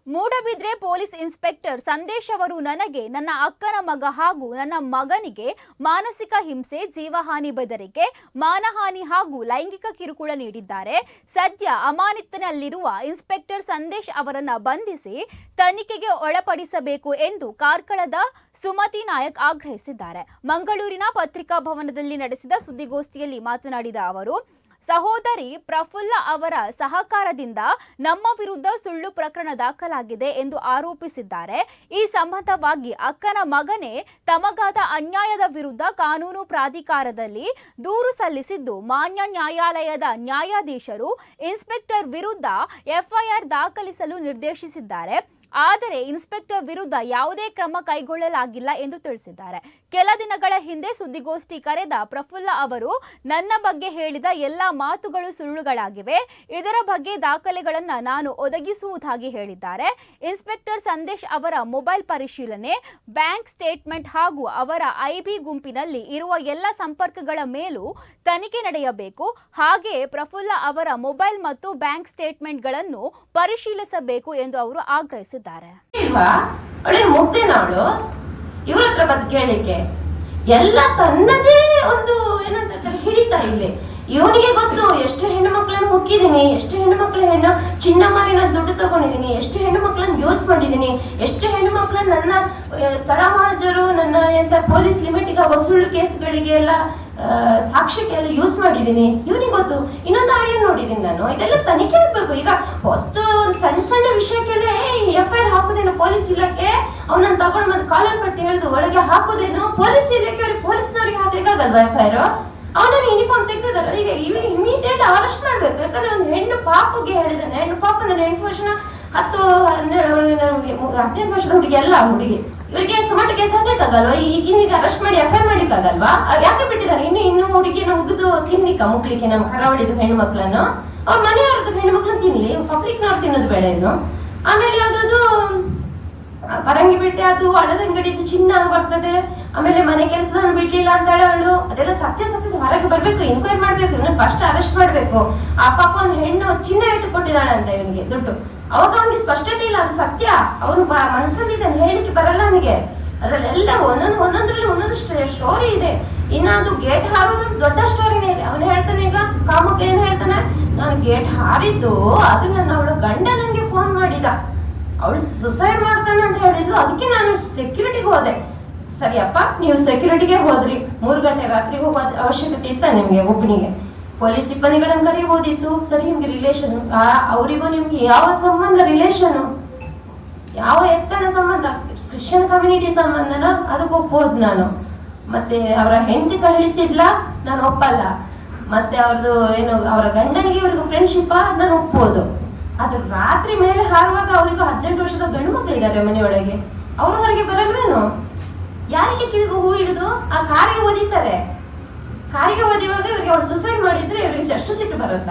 Moodbidri police inspector Sandesh ಅವರು ನನಗೆ ನನ್ನ ಅಕ್ಕನ ಮಗ ಹಾಗೂ ನನ್ನ ಮಗನಿಗೆ ಮಾನಸಿಕ ಹಿಂಸೆ, ಜೀವಹಾನಿ ಬೆದರಿಕೆ, ಮಾನಹಾನಿ ಹಾಗೂ ಲೈಂಗಿಕ ಕಿರುಕುಳ ನೀಡಿದ್ದಾರೆ. ಸದ್ಯ ಅಮಾನತಿನಲ್ಲಿರುವ ಇನ್ಸ್ಪೆಕ್ಟರ್ ಸಂದೇಶ್ ಅವರನ್ನು ಬಂಧಿಸಿ ತನಿಖೆಗೆ ಒಳಪಡಿಸಬೇಕು ಎಂದು ಕಾರ್ಕಳದ ಸುಮತಿ ನಾಯಕ್ ಆಗ್ರಹಿಸಿದ್ದಾರೆ. ಮಂಗಳೂರಿನ ಪತ್ರಿಕಾ ಭವನದಲ್ಲಿ ನಡೆಸಿದ ಸುದ್ದಿಗೋಷ್ಠಿಯಲ್ಲಿ ಮಾತನಾಡಿದ ಅವರು, ಸಹೋದರಿ ಪ್ರಫುಲ್ಲ ಅವರ ಸಹಕಾರದಿಂದ ನಮ್ಮ ವಿರುದ್ಧ ಸುಳ್ಳು ಪ್ರಕರಣ ದಾಖಲಾಗಿದೆ ಎಂದು ಆರೋಪಿಸಿದ್ದಾರೆ. ಈ ಸಂಬಂಧವಾಗಿ ಅಕ್ಕನ ಮಗನೇ ತಮಗಾದ ಅನ್ಯಾಯದ ವಿರುದ್ಧ ಕಾನೂನು ಪ್ರಾಧಿಕಾರದಲ್ಲಿ ದೂರು ಸಲ್ಲಿಸಿದ್ದು, ಮಾನ್ಯ ನ್ಯಾಯಾಲಯದ ನ್ಯಾಯಾಧೀಶರು ಇನ್ಸ್ಪೆಕ್ಟರ್ ವಿರುದ್ಧ ಎಫ್ಐಆರ್ ದಾಖಲಿಸಲು ನಿರ್ದೇಶಿಸಿದ್ದಾರೆ. ಆದರೆ ಇನ್ಸ್ಪೆಕ್ಟರ್ ವಿರುದ್ಧ ಯಾವುದೇ ಕ್ರಮ ಕೈಗೊಳ್ಳಲಾಗಿಲ್ಲ ಎಂದು ತಿಳಿಸಿದ್ದಾರೆ. ಕೆಲ ದಿನಗಳ ಹಿಂದೆ ಸುದ್ದಿಗೋಷ್ಠಿ ಕರೆದ ಪ್ರಫುಲ್ಲ ಅವರು ನನ್ನ ಬಗ್ಗೆ ಹೇಳಿದ ಎಲ್ಲ ಮಾತುಗಳು ಸುಳ್ಳುಗಳಾಗಿವೆ. ಇದರ ಬಗ್ಗೆ ದಾಖಲೆಗಳನ್ನು ನಾನು ಒದಗಿಸುವುದಾಗಿ ಹೇಳಿದ್ದಾರೆ. ಇನ್ಸ್ಪೆಕ್ಟರ್ ಸಂದೇಶ್ ಅವರ ಮೊಬೈಲ್ ಪರಿಶೀಲನೆ, ಬ್ಯಾಂಕ್ ಸ್ಟೇಟ್ಮೆಂಟ್ ಹಾಗೂ ಅವರ ಐಬಿ ಗುಂಪಿನಲ್ಲಿ ಇರುವ ಎಲ್ಲ ಸಂಪರ್ಕಗಳ ಮೇಲೂ ತನಿಖೆ ನಡೆಯಬೇಕು. ಹಾಗೆಯೇ ಪ್ರಫುಲ್ಲ ಅವರ ಮೊಬೈಲ್ ಮತ್ತು ಬ್ಯಾಂಕ್ ಸ್ಟೇಟ್ಮೆಂಟ್ಗಳನ್ನು ಪರಿಶೀಲಿಸಬೇಕು ಎಂದು ಅವರು ಆಗ್ರಹಿಸಿದ್ದಾರೆ. ಇವ್ರ ಹತ್ರ ಬಂದು ಕೇಳಿಕೆ ಎಲ್ಲ ತನ್ನದೇ ಒಂದು ಏನಂತ ಹಿಡಿತಾ ಇಲ್ಲಿ. ಇವನಿಗೆ ಗೊತ್ತು ಎಷ್ಟು ಹೆಣ್ಣು ಮಕ್ಕಳನ್ನು ಮುಕ್ಕಿದೀನಿ, ಎಷ್ಟು ಹೆಣ್ಣು ಮಕ್ಕಳ ಚಿನ್ನ ಮಾರಿ ನಾನು ದುಡ್ಡು ತಗೊಂಡಿದ್ದೀನಿ, ಎಷ್ಟು ಹೆಣ್ಣು ಮಕ್ಕಳನ್ನು ಯೂಸ್ ಮಾಡಿದ್ದೀನಿ, ಎಷ್ಟು ಹೆಣ್ಣು ಮಕ್ಕಳನ್ನ ನನ್ನ ಸ್ಥಳ ಮಹಾಜರು, ನನ್ನ ಎಂತ ಪೊಲೀಸ್ ಲಿಮಿಟಿಗೆ ವಸೂಲು ಕೇಸ್ಗಳಿಗೆ ಎಲ್ಲ ಸಾಕ್ಷ್ಯಕ್ಕೆಲ್ಲ ಯೂಸ್ ಮಾಡಿದ್ದೀನಿ. ಇವನಿಗೆ ಗೊತ್ತು. ಇನ್ನೊಂದು ಆಡಿಯೋ ನೋಡಿದ್ದೀನಿ ನಾನು. ಇದೆಲ್ಲ ತನಿಖೆ ಆಗ್ಬೇಕು. ಈಗ ಹೊಸ್ತು ಸಣ್ಣ ಸಣ್ಣ ವಿಷಯಕ್ಕೆಲ್ಲ ಎಫ್ಐಆರ್ ಹಾಕುದೇನು ಪೊಲೀಸ್ ಇಲಾಖೆ? ಅವನನ್ನು ತಗೊಂಡು ಬಂದು ಕಾಲರ್ ಪಟ್ಟಿ ಹಿಡಿದು ಒಳಗೆ ಹಾಕುದೇನು ಪೊಲೀಸ್ ಇಲಾಖೆ? ಅವ್ರಿಗೆ ಪೊಲೀಸ್ನವ್ರಿಗೆ ಹಾಕ್ಲಿಕ್ಕಾಗಲ್ವಾ ಎಫ್ಐಆರ್? ಅವನನ್ನು ಯೂನಿಫಾರ್ಮ್ ತೆಗೆದಾರ. ಈಗ ಇಮಿಡಿಯೇಟ್ ಅರೆಸ್ಟ್ ಮಾಡ್ಬೇಕು. ಯಾಕಂದ್ರೆ ಒಂದು ಹೆಣ್ಣು ಪಾಪಗೆ ಹೇಳಿದಾನೆ. ಹೆಣ್ಣು ಪಾಪ ಅಂದ್ರೆ 8 ವರ್ಷ 18 ವರ್ಷದ ಹುಡುಗಿ ಎಲ್ಲ ಹುಡುಗಿ. ಇವರಿಗೆ ಸುಮಾರು ಕೇಸ್ ಹಾಕ್ಲಿಕ್ಕಾಗಲ್ವಾ? ಈಗಿನ ಅರೆಸ್ಟ್ ಮಾಡಿ ಎಫ್ಐಆರ್ ಮಾಡ್ಲಿಕ್ಕಾಗಲ್ವಾ? ಯಾಕೆ ಬಿಟ್ಟಿದ್ದಾರೆ? ಇನ್ನು ಹುಡುಗಿನ ಉಗಿದು ಮುಗ್ಲಿಕ್ಕೆ ನಮ್ಮ ಕರಾವಳಿದು ಹೆಣ್ಣು ಮಕ್ಕಳನ್ನು, ಅವ್ರ ಮನೆಯವ್ರದ್ದು ಹೆಣ್ಣು ಮಕ್ಕಳನ್ನ ತಿನ್ಲಿ, ಪಬ್ಲಿಕ್ನವ್ರು ತಿನ್ನೋದು ಬೇಡ ಇನ್ನು. ಆಮೇಲೆ ಯಾವ್ದು ಪರಂಗಿ ಬಿಟ್ಟೆ ಅದು ಹಣದಂಗಡಿದು ಚಿನ್ನ ಬರ್ತದೆ. ಆಮೇಲೆ ಮನೆ ಕೆಲಸದನ್ನು ಬಿಡ್ಲಿಲ್ಲ ಅಂತಾಳೆ ಅವಳು. ಅದೆಲ್ಲ ಸತ್ಯ ಹೊರಗೆ ಬರ್ಬೇಕು, ಎನ್ಕ್ವೈರಿ ಮಾಡ್ಬೇಕು. ಇವನ್ನ ಫಸ್ಟ್ ಅರೆಸ್ಟ್ ಮಾಡ್ಬೇಕು. ಆ ಪಾಪ ಒಂದು ಹೆಣ್ಣು ಚಿನ್ನ ಇಟ್ಟುಕೊಟ್ಟಿದ್ದಾಳೆ ಅಂತ ಇವನಿಗೆ ದುಡ್ಡು. ಅವಾಗ ಅವನಿಗೆ ಸ್ಪಷ್ಟತೆ ಇಲ್ಲ, ಅದು ಸತ್ಯ. ಅವನು ಮನಸ್ಸಲ್ಲಿ ಇದನ್ನು ಹೇಳಿಕೆ ಬರಲ್ಲ ಅವನಿಗೆ. ಅದ್ರಲ್ಲೆಲ್ಲ ಒಂದೊಂದ್ರಲ್ಲಿ ಒಂದೊಂದು ಸ್ಟೋರಿ ಇದೆ. ಇನ್ನೊಂದು ಗೇಟ್ ಹಾರೋದು ದೊಡ್ಡ ಸ್ಟೋರಿನೇ ಇದೆ. ಅವನು ಹೇಳ್ತಾನೆ, ಈಗ ಕಾಮುಕ ಏನ್ ಹೇಳ್ತಾನೆ, ನಾನು ಗೇಟ್ ಹಾರಿದ್ದು ಅದು ನನ್ನ ಅವಳ ಗಂಡ ನನಗೆ ಫೋನ್ ಮಾಡಿದ, ಅವಳು ಸುಸೈಡ್ ಮಾಡ್ತಾನೆ ಅಂತ ಹೇಳಿದ್ಲು, ಅದಕ್ಕೆ ನಾನು ಸೆಕ್ಯೂರಿಟಿಗೆ ಹೋದೆ. ಸರಿಯಪ್ಪ, ನೀವು ಸೆಕ್ಯೂರಿಟಿಗೆ ಹೋದ್ರಿ, 3 ಗಂಟೆ ರಾತ್ರಿ ಹೋಗೋ ಅವಶ್ಯಕತೆ ಇತ್ತ ನಿಮ್ಗೆ? ಒಬ್ಬನಿಗೆ ಪೊಲೀಸ್ ಸಿಬ್ಬಂದಿಗಳನ್ನು ಕರೀಬೋದಿತ್ತು. ಸರಿ, ನಿಮ್ಗೆ ರಿಲೇಷನ್, ಅವರಿಗೂ ನಿಮ್ಗೆ ಯಾವ ಸಂಬಂಧ? ರಿಲೇಷನ್ ಯಾವ ಎತ್ತನ ಸಂಬಂಧ? ಕ್ರಿಶ್ಚಿಯನ್ ಕಮ್ಯುನಿಟಿ ಸಂಬಂಧನ? ಅದಕ್ಕೆ ಒಪ್ಪೋದು ನಾನು. ಮತ್ತೆ ಅವರ ಹೆಂಡತಿ ಕಳಿಸಿದ್ಲ, ನಾನು ಒಪ್ಪಲ್ಲ. ಮತ್ತೆ ಅವ್ರದ್ದು ಏನು ಅವರ ಗಂಡನಿಗೆ ಇವ್ರಿಗೂ ಫ್ರೆಂಡ್ಶಿಪ್, ನಾನು ಒಪ್ಪೋದು. ಅದು ರಾತ್ರಿ ಮೇಲೆ ಹಾರುವಾಗ ಅವರಿಗೂ 18 ವರ್ಷದ ಗಂಡು ಮಕ್ಕಳಿದ್ದಾರೆ ಮನೆಯೊಳಗೆ. ಅವರು ಹೊರಗೆ ಬರಲ್ವೇನು? ಯಾರಿಗೆ ಕಿವಿಗೂ ಹೂ ಹಿಡಿದು ಆ ಕಾರಿಗೆ ಒದಿತಾರೆ. ಕಾರಿಗೆ ಒದಿವಾಗ ಇವ್ರಿಗೆ ಅವಳು ಸುಸೈಡ್ ಮಾಡಿದ್ರೆ ಇವ್ರಿಗೆ ಎಷ್ಟು ಸಿಟ್ಟು ಬರುತ್ತಾ?